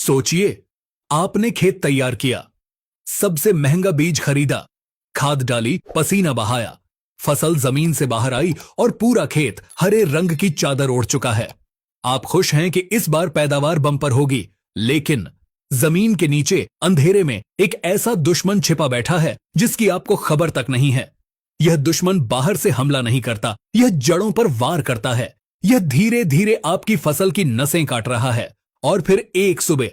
सोचिए, आपने खेत तैयार किया, सबसे महंगा बीज खरीदा, खाद डाली, पसीना बहाया, फसल जमीन से बाहर आई और पूरा खेत हरे रंग की चादर ओढ़ चुका है। आप खुश हैं कि इस बार पैदावार बम्पर होगी, लेकिन जमीन के नीचे अंधेरे में एक ऐसा दुश्मन छिपा बैठा है जिसकी आपको खबर तक नहीं है। यह दुश्मन बाहर से हमला नहीं करता, यह जड़ों पर वार करता है। यह धीरे धीरे आपकी फसल की नसें काट रहा है और फिर एक सुबह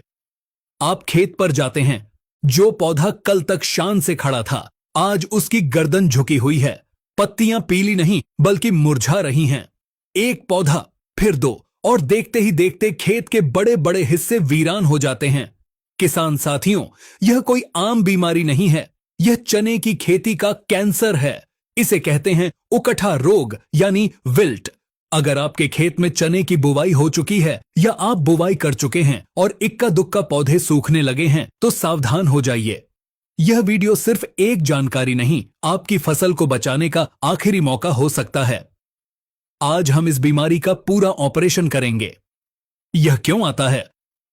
आप खेत पर जाते हैं। जो पौधा कल तक शान से खड़ा था, आज उसकी गर्दन झुकी हुई है। पत्तियां पीली नहीं बल्कि मुरझा रही हैं। एक पौधा, फिर दो, और देखते ही देखते खेत के बड़े बड़े हिस्से वीरान हो जाते हैं। किसान साथियों, यह कोई आम बीमारी नहीं है, यह चने की खेती का कैंसर है। इसे कहते हैं उकठा रोग यानी विल्ट। अगर आपके खेत में चने की बुवाई हो चुकी है या आप बुवाई कर चुके हैं और इक्का दुक्का पौधे सूखने लगे हैं, तो सावधान हो जाइए। यह वीडियो सिर्फ एक जानकारी नहीं, आपकी फसल को बचाने का आखिरी मौका हो सकता है। आज हम इस बीमारी का पूरा ऑपरेशन करेंगे। यह क्यों आता है,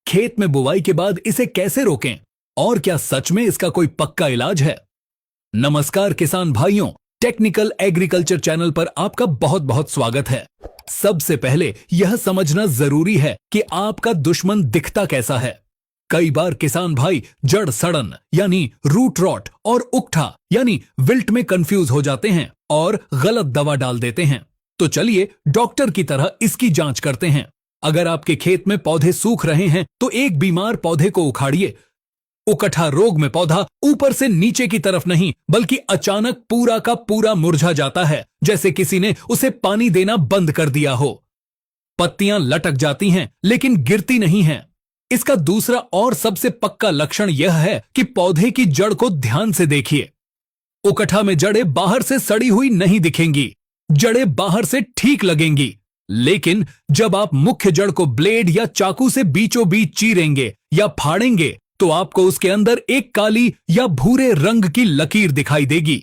खेत में बुवाई के बाद इसे कैसे रोकें, और क्या सच में इसका कोई पक्का इलाज है? नमस्कार किसान भाइयों, टेक्निकल एग्रीकल्चर चैनल पर आपका बहुत बहुत स्वागत है। सबसे पहले यह समझना जरूरी है कि आपका दुश्मन दिखता कैसा है। कई बार किसान भाई जड़ सड़न यानी रूट रॉट और उकठा यानी विल्ट में कंफ्यूज हो जाते हैं और गलत दवा डाल देते हैं। तो चलिए डॉक्टर की तरह इसकी जांच करते हैं। अगर आपके खेत में पौधे सूख रहे हैं तो एक बीमार पौधे को उखाड़िए। उकठा रोग में पौधा ऊपर से नीचे की तरफ नहीं बल्कि अचानक पूरा का पूरा मुरझा जाता है, जैसे किसी ने उसे पानी देना बंद कर दिया हो। पत्तियां लटक जाती हैं लेकिन गिरती नहीं हैं। इसका दूसरा और सबसे पक्का लक्षण यह है कि पौधे की जड़ को ध्यान से देखिए। उकठा में जड़ें बाहर से सड़ी हुई नहीं दिखेंगी, जड़ें बाहर से ठीक लगेंगी, लेकिन जब आप मुख्य जड़ को ब्लेड या चाकू से बीचों बीच चीरेंगे या फाड़ेंगे तो आपको उसके अंदर एक काली या भूरे रंग की लकीर दिखाई देगी।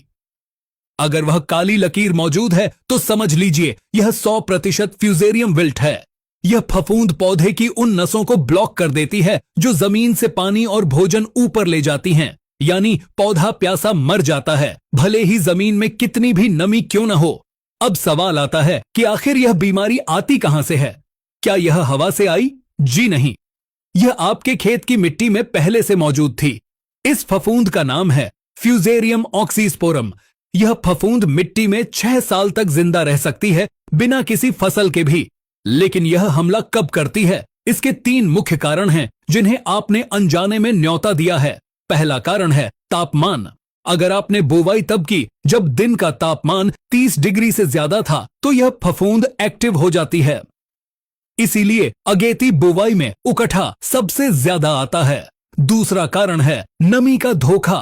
अगर वह काली लकीर मौजूद है तो समझ लीजिए यह 100% फ्यूजेरियम विल्ट है। यह फफूंद पौधे की उन नसों को ब्लॉक कर देती है जो जमीन से पानी और भोजन ऊपर ले जाती हैं, यानी पौधा प्यासा मर जाता है, भले ही जमीन में कितनी भी नमी क्यों न हो। अब सवाल आता है कि आखिर यह बीमारी आती कहां से है? क्या यह हवा से आई? जी नहीं, यह आपके खेत की मिट्टी में पहले से मौजूद थी। इस फफूंद का नाम है फ्यूजेरियम ऑक्सीस्पोरम। यह फफूंद मिट्टी में 6 साल तक जिंदा रह सकती है बिना किसी फसल के भी। लेकिन यह हमला कब करती है? इसके 3 मुख्य कारण हैं जिन्हें आपने अनजाने में न्योता दिया है। पहला कारण है तापमान। अगर आपने बुवाई तब की जब दिन का तापमान 30 डिग्री से ज्यादा था तो यह फफूंद एक्टिव हो जाती है। इसीलिए अगेती बुवाई में उकठा सबसे ज्यादा आता है। दूसरा कारण है नमी का धोखा।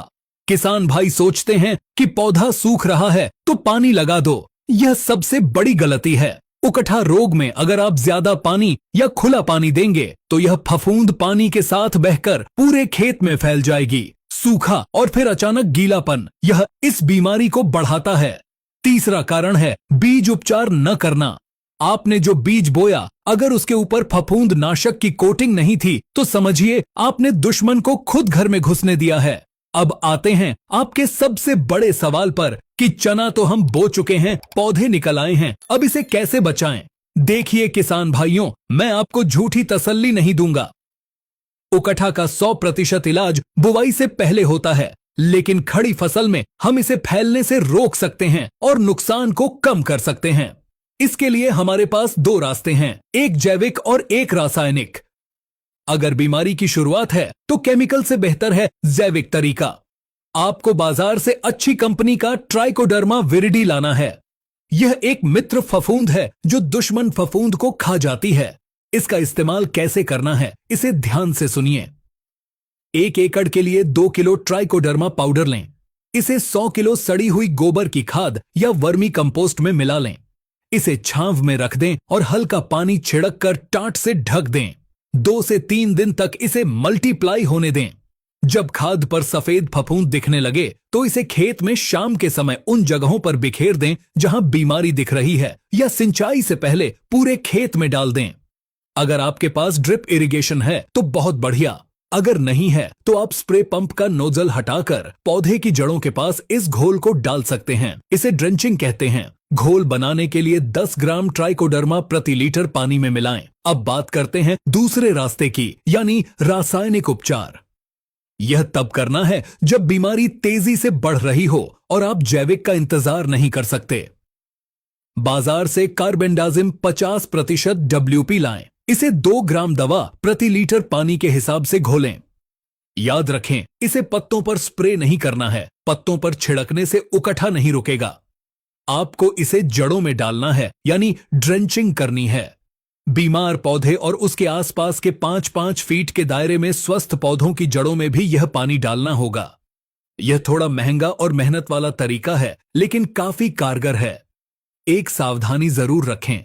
किसान भाई सोचते हैं कि पौधा सूख रहा है तो पानी लगा दो। यह सबसे बड़ी गलती है। उकठा रोग में अगर आप ज्यादा पानी या खुला पानी देंगे तो यह फफूंद पानी के साथ बहकर पूरे खेत में फैल जाएगी। सूखा और फिर अचानक गीलापन, यह इस बीमारी को बढ़ाता है। तीसरा कारण है बीज उपचार न करना। आपने जो बीज बोया, अगर उसके ऊपर फफूंद नाशक की कोटिंग नहीं थी तो समझिए आपने दुश्मन को खुद घर में घुसने दिया है। अब आते हैं आपके सबसे बड़े सवाल पर कि चना तो हम बो चुके हैं, पौधे निकल आए हैं, अब इसे कैसे बचाएं? देखिए किसान भाइयों, मैं आपको झूठी तसल्ली नहीं दूंगा। उकठा का 100% इलाज बुवाई से पहले होता है, लेकिन खड़ी फसल में हम इसे फैलने से रोक सकते हैं और नुकसान को कम कर सकते हैं। इसके लिए हमारे पास 2 रास्ते हैं, एक जैविक और एक रासायनिक। अगर बीमारी की शुरुआत है तो केमिकल से बेहतर है जैविक तरीका। आपको बाजार से अच्छी कंपनी का ट्राइकोडर्मा विरिडी लाना है। यह एक मित्र फफूंद है जो दुश्मन फफूंद को खा जाती है। इसका इस्तेमाल कैसे करना है, इसे ध्यान से सुनिए। 1 एकड़ के लिए 2 किलो ट्राइकोडर्मा पाउडर लें। इसे 100 किलो सड़ी हुई गोबर की खाद या वर्मी कंपोस्ट में मिला लें। इसे छांव में रख दें और हल्का पानी छिड़क कर टाट से ढक दें। 2 से 3 दिन तक इसे मल्टीप्लाई होने दें। जब खाद पर सफेद फफूंद दिखने लगे तो इसे खेत में शाम के समय उन जगहों पर बिखेर दें जहां बीमारी दिख रही है, या सिंचाई से पहले पूरे खेत में डाल दें। अगर आपके पास ड्रिप इरिगेशन है तो बहुत बढ़िया, अगर नहीं है तो आप स्प्रे पंप का नोजल हटाकर पौधे की जड़ों के पास इस घोल को डाल सकते हैं। इसे ड्रेंचिंग कहते हैं। घोल बनाने के लिए 10 ग्राम ट्राइकोडर्मा प्रति लीटर पानी में मिलाएं। अब बात करते हैं दूसरे रास्ते की, यानी रासायनिक उपचार। यह तब करना है जब बीमारी तेजी से बढ़ रही हो और आप जैविक का इंतजार नहीं कर सकते। बाजार से कार्बेंडाजिम 50% WP लाएं। इसे 2 ग्राम दवा प्रति लीटर पानी के हिसाब से घोलें। याद रखें, इसे पत्तों पर स्प्रे नहीं करना है। पत्तों पर छिड़कने से उकठा नहीं रुकेगा। आपको इसे जड़ों में डालना है, यानी ड्रेंचिंग करनी है। बीमार पौधे और उसके आसपास के 5-5 फीट के दायरे में स्वस्थ पौधों की जड़ों में भी यह पानी डालना होगा। यह थोड़ा महंगा और मेहनत वाला तरीका है, लेकिन काफी कारगर है। एक सावधानी जरूर रखें,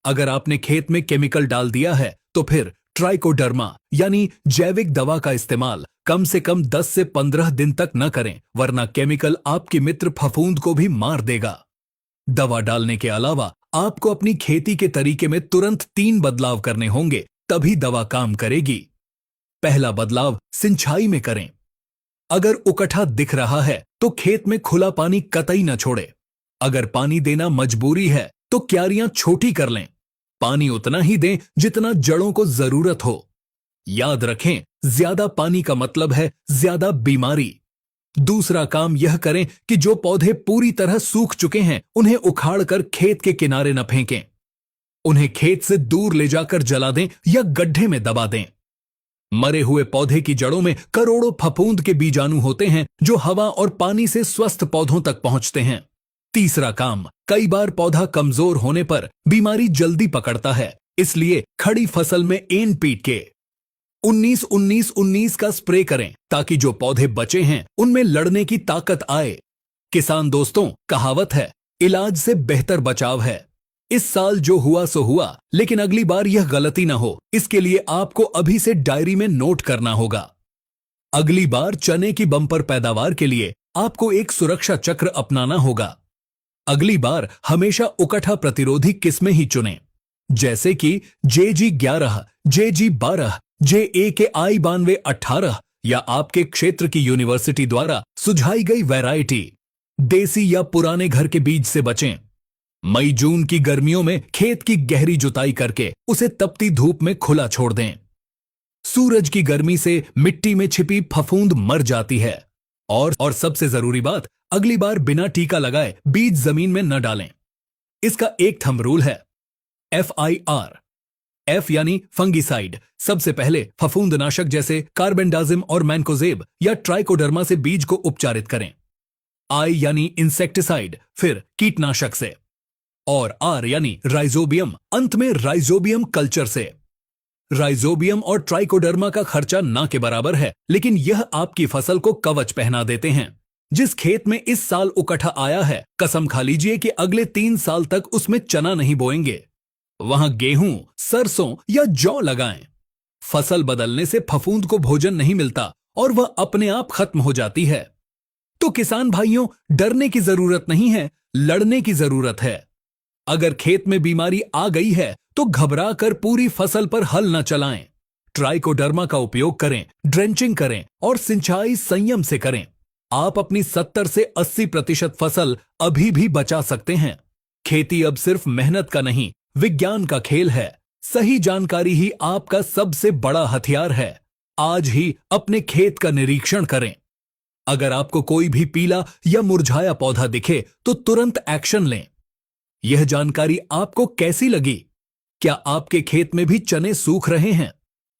अगर आपने खेत में केमिकल डाल दिया है तो फिर ट्राइकोडर्मा यानी जैविक दवा का इस्तेमाल कम से कम 10 से 15 दिन तक न करें, वरना केमिकल आपकी मित्र फफूंद को भी मार देगा। दवा डालने के अलावा आपको अपनी खेती के तरीके में तुरंत 3 बदलाव करने होंगे, तभी दवा काम करेगी। पहला बदलाव सिंचाई में करें। अगर उकठा दिख रहा है तो खेत में खुला पानी कतई न छोड़े। अगर पानी देना मजबूरी है तो क्यारियां छोटी कर लें। पानी उतना ही दें जितना जड़ों को जरूरत हो। याद रखें, ज्यादा पानी का मतलब है ज्यादा बीमारी। दूसरा काम यह करें कि जो पौधे पूरी तरह सूख चुके हैं उन्हें उखाड़कर खेत के किनारे न फेंकें। उन्हें खेत से दूर ले जाकर जला दें या गड्ढे में दबा दें। मरे हुए पौधे की जड़ों में करोड़ों फफूंद के बीजाणु होते हैं जो हवा और पानी से स्वस्थ पौधों तक पहुंचते हैं। तीसरा काम, कई बार पौधा कमजोर होने पर बीमारी जल्दी पकड़ता है, इसलिए खड़ी फसल में एन पीट के 19-19-19 का स्प्रे करें ताकि जो पौधे बचे हैं उनमें लड़ने की ताकत आए। किसान दोस्तों, कहावत है, इलाज से बेहतर बचाव है। इस साल जो हुआ सो हुआ, लेकिन अगली बार यह गलती ना हो, इसके लिए आपको अभी से डायरी में नोट करना होगा। अगली बार चने की बम्पर पैदावार के लिए आपको एक सुरक्षा चक्र अपनाना होगा। अगली बार हमेशा उकठा प्रतिरोधी किस्में ही चुनें, जैसे कि JG11, JG12, JAKI 9218 या आपके क्षेत्र की यूनिवर्सिटी द्वारा सुझाई गई वैरायटी। देसी या पुराने घर के बीज से बचें। मई जून की गर्मियों में खेत की गहरी जुताई करके उसे तपती धूप में खुला छोड़ दें। सूरज की गर्मी से मिट्टी में छिपी फफूंद मर जाती है। और सबसे जरूरी बात, अगली बार बिना टीका लगाए बीज जमीन में न डालें। इसका एक थंब रूल है, FIR। F यानी फंगिसाइड। सबसे पहले फफूंदनाशक जैसे कार्बेंडाजिम और मैनकोजेब या ट्राइकोडर्मा से बीज को उपचारित करें। I यानी इंसेक्टिसाइड, फिर कीटनाशक से। और R यानी राइजोबियम, अंत में राइजोबियम कल्चर से। राइजोबियम और ट्राइकोडर्मा का खर्चा ना के बराबर है, लेकिन यह आपकी फसल को कवच पहना देते हैं। जिस खेत में इस साल उकठा आया है, कसम खा लीजिए कि अगले 3 साल तक उसमें चना नहीं बोएंगे। वहां गेहूं, सरसों या जौ लगाएं। फसल बदलने से फफूंद को भोजन नहीं मिलता और वह अपने आप खत्म हो जाती है। तो किसान भाइयों, डरने की जरूरत नहीं है, लड़ने की जरूरत है। अगर खेत में बीमारी आ गई है तो घबरा कर पूरी फसल पर हल न चलाएं। ट्राइकोडर्मा का उपयोग करें, ड्रेंचिंग करें और सिंचाई संयम से करें। आप अपनी 70 से 80% फसल अभी भी बचा सकते हैं। खेती अब सिर्फ मेहनत का नहीं, विज्ञान का खेल है। सही जानकारी ही आपका सबसे बड़ा हथियार है। आज ही अपने खेत का निरीक्षण करें। अगर आपको कोई भी पीला या मुरझाया पौधा दिखे तो तुरंत एक्शन लें। यह जानकारी आपको कैसी लगी? क्या आपके खेत में भी चने सूख रहे हैं?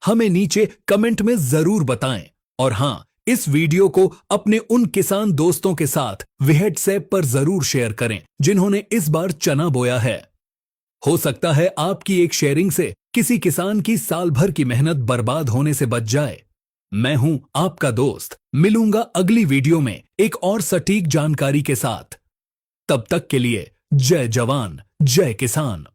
हमें नीचे कमेंट में जरूर बताएं। और हां, इस वीडियो को अपने उन किसान दोस्तों के साथ व्हाट्सएप पर जरूर शेयर करें जिन्होंने इस बार चना बोया है। हो सकता है आपकी एक शेयरिंग से किसी किसान की साल भर की मेहनत बर्बाद होने से बच जाए। मैं हूं आपका दोस्त, मिलूंगा अगली वीडियो में एक और सटीक जानकारी के साथ। तब तक के लिए जय जवान, जय किसान।